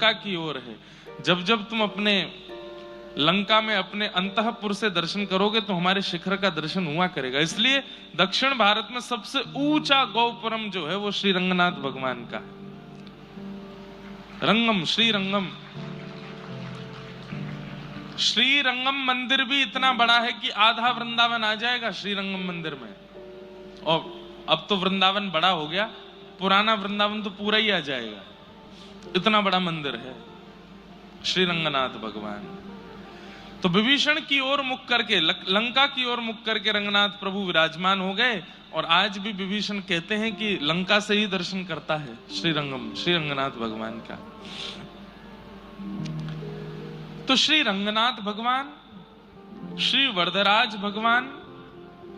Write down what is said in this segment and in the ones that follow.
लंका की ओर है। जब जब तुम अपने लंका में अपने अंतःपुर से दर्शन करोगे तो हमारे शिखर का दर्शन हुआ करेगा। इसलिए दक्षिण भारत में सबसे ऊंचा गौपुरम जो है वो श्री रंगनाथ भगवान का है। रंगम, श्री रंगम। श्री रंगम मंदिर भी इतना बड़ा है कि आधा वृंदावन आ जाएगा श्री रंगम मंदिर में। और अब तो वृंदावन बड़ा हो गया, पुराना वृंदावन तो पूरा ही आ जाएगा, इतना बड़ा मंदिर है श्री रंगनाथ भगवान। तो विभीषण की ओर मुख करके, लंका की ओर मुख करके रंगनाथ प्रभु विराजमान हो गए। और आज भी विभीषण कहते हैं कि लंका से ही दर्शन करता है श्री रंगनाथ भगवान का। तो श्री रंगनाथ भगवान, श्री वरदराज भगवान,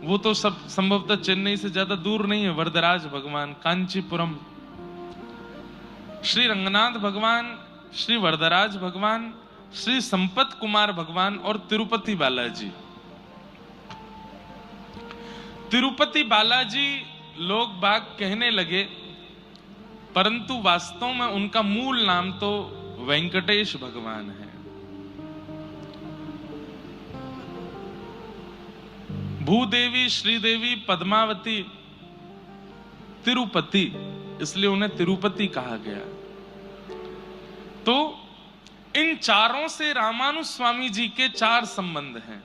वो तो सब संभवतः चेन्नई से ज्यादा दूर नहीं है। वरदराज भगवान, कांचीपुरम, श्री रंगनाथ भगवान, श्री वरदराज भगवान, श्री संपत कुमार भगवान और तिरुपति बालाजी। तिरुपति बालाजी लोग बाग कहने लगे, परंतु वास्तव में उनका मूल नाम तो वेंकटेश भगवान है। भूदेवी, श्रीदेवी, पद्मावती, तिरुपति, इसलिए उन्हें तिरुपति कहा गया। तो इन चारों से रामानुज स्वामी जी के चार संबंध हैं।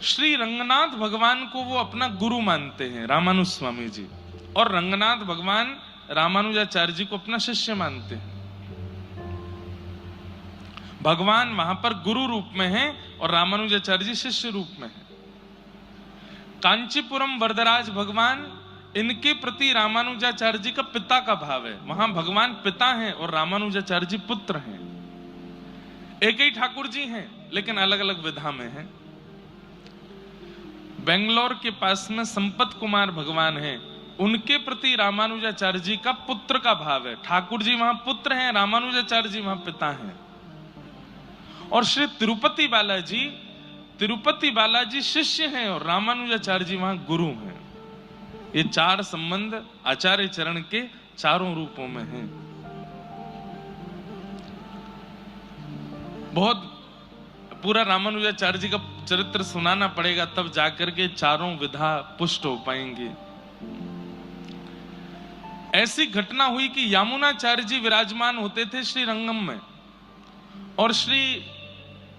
श्री रंगनाथ भगवान को वो अपना गुरु मानते हैं रामानुज स्वामी जी, और रंगनाथ भगवान रामानुजाचार्य जी को अपना शिष्य मानते हैं। भगवान वहां पर गुरु रूप में है और रामानुजाचार्य जी शिष्य रूप में है। कांचीपुरम वरदराज भगवान, इनके प्रति रामानुजाचार्य जी का पिता का भाव है। वहां भगवान पिता हैं और रामानुजाचार्य जी पुत्र हैं। एक ही ठाकुर जी हैं लेकिन अलग अलग विधा में हैं। बेंगलोर के पास में संपत कुमार भगवान हैं, उनके प्रति रामानुजाचार्य जी का पुत्र का भाव है। ठाकुर जी वहां पुत्र हैं, रामानुजाचार्य जी वहां पिता हैं। और श्री तिरुपति बालाजी शिष्य हैं और रामानुजाचार्य जी वहां गुरु हैं। ये चार संबंध आचार्य चरण के चारों रूपों में हैं। बहुत पूरा रामानुजाचार्य जी का चरित्र सुनाना पड़ेगा, तब जाकर के चारों विधा पुष्ट हो पाएंगे। ऐसी घटना हुई कि यामुनाचार्य जी विराजमान होते थे श्री रंगम में और श्री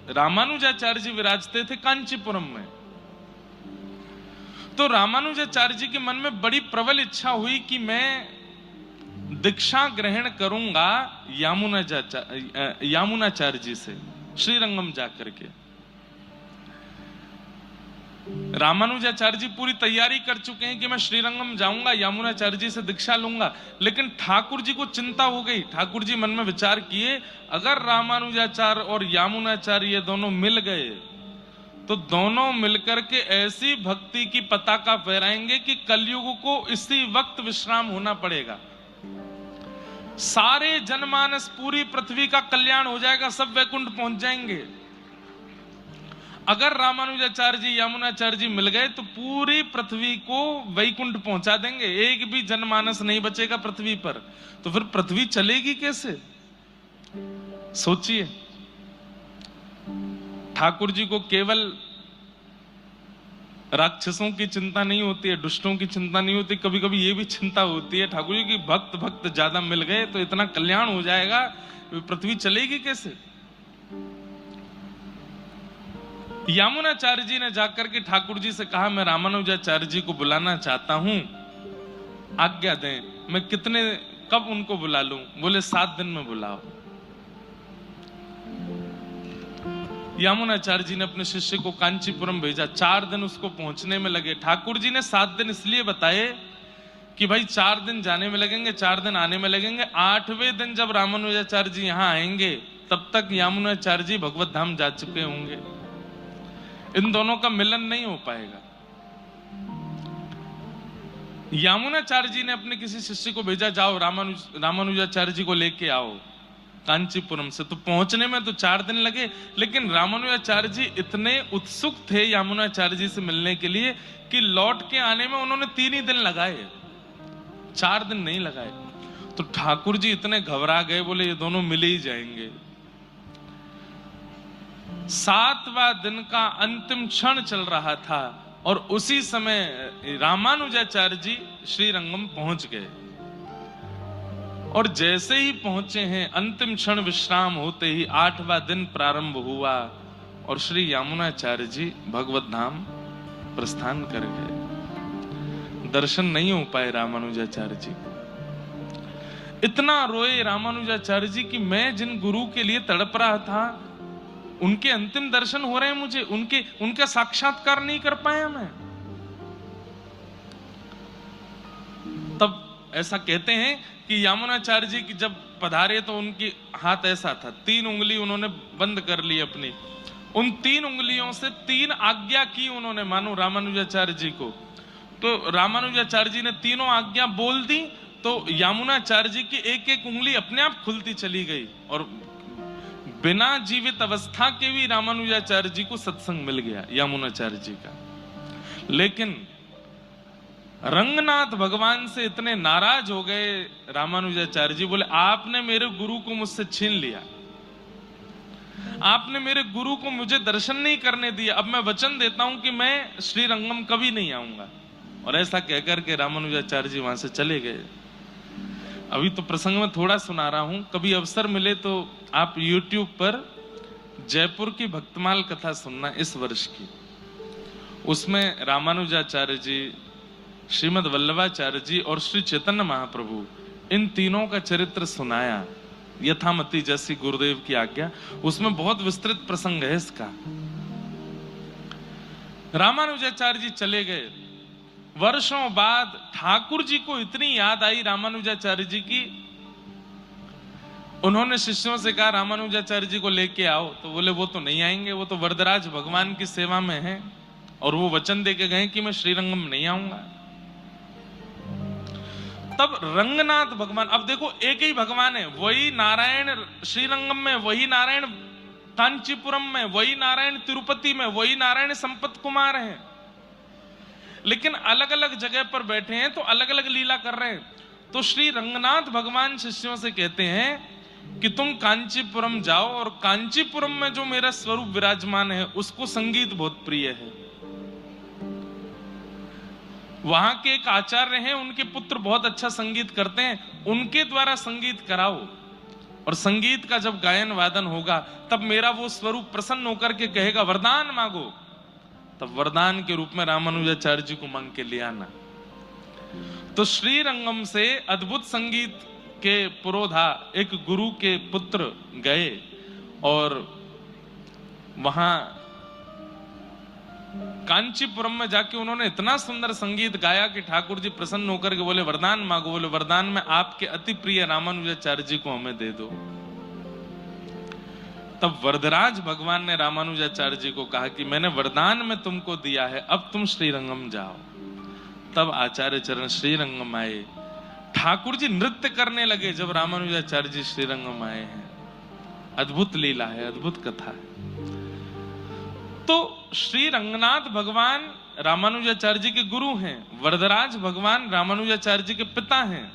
रामानुजाचार्य जी विराजते थे कांचीपुरम में। तो रामानुजाचार्य जी के मन में बड़ी प्रबल इच्छा हुई कि मैं दीक्षा ग्रहण करूंगा यामुनाचार्य जी से श्रीरंगम जाकर के। रामानुजाचार्य जी पूरी तैयारी कर चुके हैं कि मैं श्रीरंगम जाऊंगा, यामुनाचार्य जी से दीक्षा लूंगा। लेकिन ठाकुर जी को चिंता हो गई। ठाकुर जी मन में विचार किए, अगर रामानुजाचार्य और यामुनाचार्य ये दोनों मिल गए तो दोनों मिलकर के ऐसी भक्ति की पताका फहराएंगे कि कलयुग को इसी वक्त विश्राम होना पड़ेगा। सारे जनमानस, पूरी पृथ्वी का कल्याण हो जाएगा, सब वैकुंठ पहुंच जाएंगे। अगर रामानुजाचार्य जी यामुनाचार्य जी मिल गए तो पूरी पृथ्वी को वैकुंठ पहुंचा देंगे, एक भी जनमानस नहीं बचेगा पृथ्वी पर। तो फिर पृथ्वी चलेगी कैसे? सोचिए। ठाकुर जी को केवल राक्षसों की चिंता नहीं होती है, दुष्टों की चिंता नहीं होती, कभी कभी ये भी चिंता होती है ठाकुर जी की भक्त ज्यादा मिल गए तो इतना कल्याण हो जाएगा, पृथ्वी चलेगी कैसे? यामुनाचार्य जी ने जाकर के ठाकुर जी से कहा, मैं रामानुजाचार्य जी को बुलाना चाहता हूं, आज्ञा दें। मैं कब उनको बुला लूं? बोले 7 दिन में बुलाओ। यामुनाचार्य जी ने अपने शिष्य को कांचीपुरम भेजा। 4 दिन उसको पहुंचने में लगे। ठाकुर जी ने 7 दिन इसलिए बताए कि भाई 4 दिन जाने में लगेंगे, 4 दिन आने में लगेंगे। 8वें दिन जब रामानुजाचार्य जी यहां आएंगे तब तक यामुनाचार्य जी भगवत धाम जा चुके होंगे। इन दोनों का मिलन नहीं हो पाएगा। यामुनाचार्य जी ने अपने किसी शिष्य को भेजा, जाओ रामानुजाचार्य जी को लेके आओ कांचीपुरम से। तो पहुंचने में तो 4 दिन लगे, लेकिन रामानुजाचार्य जी इतने उत्सुक थे यामुनाचार्य जी से मिलने के लिए कि लौट के आने में उन्होंने 3 ही दिन लगाए, 4 दिन नहीं लगाए। तो ठाकुर जी इतने घबरा गए, बोले ये दोनों मिले ही जाएंगे। 7वां दिन का अंतिम क्षण चल रहा था और उसी समय रामानुजाचार्य जी श्रीरंगम पहुंच गए। और जैसे ही पहुंचे हैं, अंतिम क्षण विश्राम होते ही 8वां दिन प्रारंभ हुआ और श्री यमुनाचार्य जी भगवत धाम प्रस्थान कर गए। दर्शन नहीं हो पाए रामानुजाचार्य जी। इतना रोए रामानुजाचार्य जी कि मैं जिन गुरु के लिए तड़प रहा था, उनके अंतिम दर्शन हो रहे हैं मुझे, उनका साक्षात्कार नहीं कर पाया मैं। तब ऐसा कहते हैं कि यमुनाचार्य जी की जब पधारे तो उनकी हाथ ऐसा था, 3 उंगली उन्होंने बंद कर ली अपनी। उन 3 उंगलियों से 3 आज्ञा की उन्होंने, मानो रामानुजाचार्य जी को। तो रामानुजाचार्य जी ने तीनों आज्ञा बोल दी तो यमुनाचार्य जी की एक एक उंगली अपने आप खुलती चली गई और बिना जीवित अवस्था के भी रामानुजाचार्य जी को सत्संग मिल गया यमुनाचार्य जी का। लेकिन रंगनाथ भगवान से इतने नाराज हो गए रामानुजाचार्य जी, बोले आपने मेरे गुरु को मुझसे छीन लिया, आपने मेरे गुरु को मुझे दर्शन नहीं करने दिया, अब मैं वचन देता हूं कि मैं श्रीरंगम कभी नहीं आऊंगा। और ऐसा कहकर के रामानुजाचार्य जी वहां से चले गए। अभी तो प्रसंग में थोड़ा सुना रहा हूं, कभी अवसर मिले तो आप YouTube पर जयपुर की भक्तमाल कथा सुनना इस वर्ष की। उसमें रामानुजाचार्य जी, श्रीमद वल्लभाचार्य जी और श्री चैतन्य महाप्रभु, इन तीनों का चरित्र सुनाया यथामति जैसी गुरुदेव की आज्ञा। उसमें बहुत विस्तृत प्रसंग है इसका। रामानुजाचार्य जी चले गए। वर्षों बाद ठाकुर जी को इतनी याद आई रामानुजाचार्य जी की, उन्होंने शिष्यों से कहा रामानुजाचार्य जी को लेके आओ। तो बोले वो तो नहीं आएंगे, वो तो वरदराज भगवान की सेवा में हैं और वो वचन दे के गए कि मैं श्रीरंगम नहीं आऊंगा। तब रंगनाथ भगवान, अब देखो एक ही भगवान है, वही नारायण श्रीरंगम में, वही नारायण कांचीपुरम में, वही नारायण तिरुपति में, वही नारायण संपत कुमार है, लेकिन अलग अलग जगह पर बैठे हैं तो अलग अलग लीला कर रहे हैं। तो श्री रंगनाथ भगवान शिष्यों से कहते हैं कि तुम कांचीपुरम जाओ और कांचीपुरम में जो मेरा स्वरूप विराजमान है उसको संगीत बहुत प्रिय है। वहां के एक आचार्य हैं, उनके पुत्र बहुत अच्छा संगीत करते हैं, उनके द्वारा संगीत कराओ और संगीत का जब गायन वादन होगा तब मेरा वो स्वरूप प्रसन्न होकर के कहेगा वरदान मांगो, तब वरदान के रूप में रामानुजाचार्य जी को मांग के ले आना। तो श्रीरंगम से अद्भुत संगीत के पुरोधा एक गुरु के पुत्र गए और वहां कांचीपुरम में जाके उन्होंने इतना सुंदर संगीत गाया कि ठाकुर जी प्रसन्न होकर के बोले वरदान मांगो। बोले वरदान में आपके अति प्रिय रामानुजाचार्य जी को हमें दे दो। तब वरदराज भगवान ने रामानुजाचार्य जी को कहा कि मैंने वरदान में तुमको दिया है, अब तुम श्रीरंगम जाओ। तब आचार्य चरण श्रीरंगम आए। ठाकुर जी नृत्य करने लगे जब रामानुजाचार्य जी श्रीरंगम आए हैं। अद्भुत लीला है, अद्भुत कथा है। तो श्री रंगनाथ भगवान रामानुजाचार्य जी के गुरु हैं, वरदराज भगवान रामानुजाचार्य जी के पिता हैं,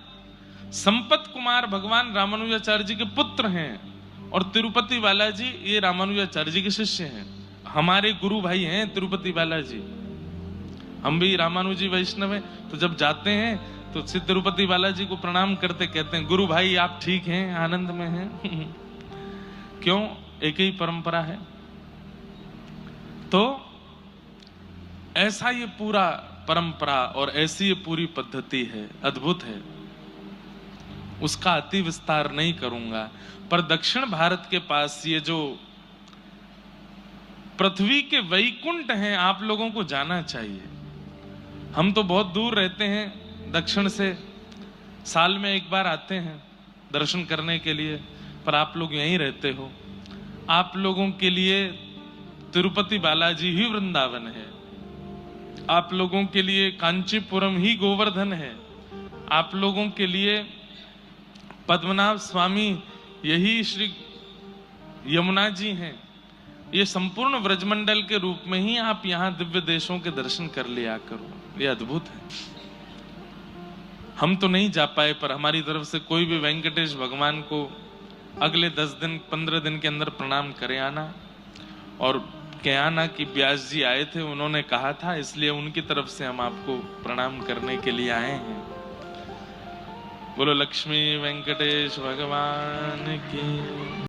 संपत कुमार भगवान रामानुजाचार्य जी के पुत्र हैं और तिरुपति बालाजी ये रामानुजाचार्य जी के शिष्य हैं। हमारे गुरु भाई हैं तिरुपति बालाजी। हम भी रामानुजी वैष्णव हैं, तो जब जाते हैं तो श्री तिरुपति बालाजी को प्रणाम करते कहते हैं गुरु भाई आप ठीक हैं, आनंद में हैं? क्यों? एक ही परंपरा है। तो ऐसा ये पूरा परंपरा और ऐसी ये पूरी पद्धति है, अद्भुत है। उसका अति विस्तार नहीं करूंगा, पर दक्षिण भारत के पास ये जो पृथ्वी के वैकुंठ हैं, आप लोगों को जाना चाहिए। हम तो बहुत दूर रहते हैं दक्षिण से, साल में एक बार आते हैं दर्शन करने के लिए, पर आप लोग यहीं रहते हो। आप लोगों के लिए तिरुपति बालाजी ही वृंदावन है, आप लोगों के लिए कांचीपुरम ही गोवर्धन है, आप लोगों के लिए पद्मनाभ स्वामी यही श्री यमुना जी हैं। ये संपूर्ण व्रजमंडल के रूप में ही आप यहाँ दिव्य देशों के दर्शन कर लिया करो। ये अद्भुत है। हम तो नहीं जा पाए, पर हमारी तरफ से कोई भी वेंकटेश भगवान को अगले 10 दिन 15 दिन के अंदर प्रणाम करे आना। और कह आना कि व्यास जी आए थे, उन्होंने कहा था, इसलिए उनकी तरफ से हम आपको प्रणाम करने के लिए आए हैं। बोलो लक्ष्मी वेंकटेश भगवान की।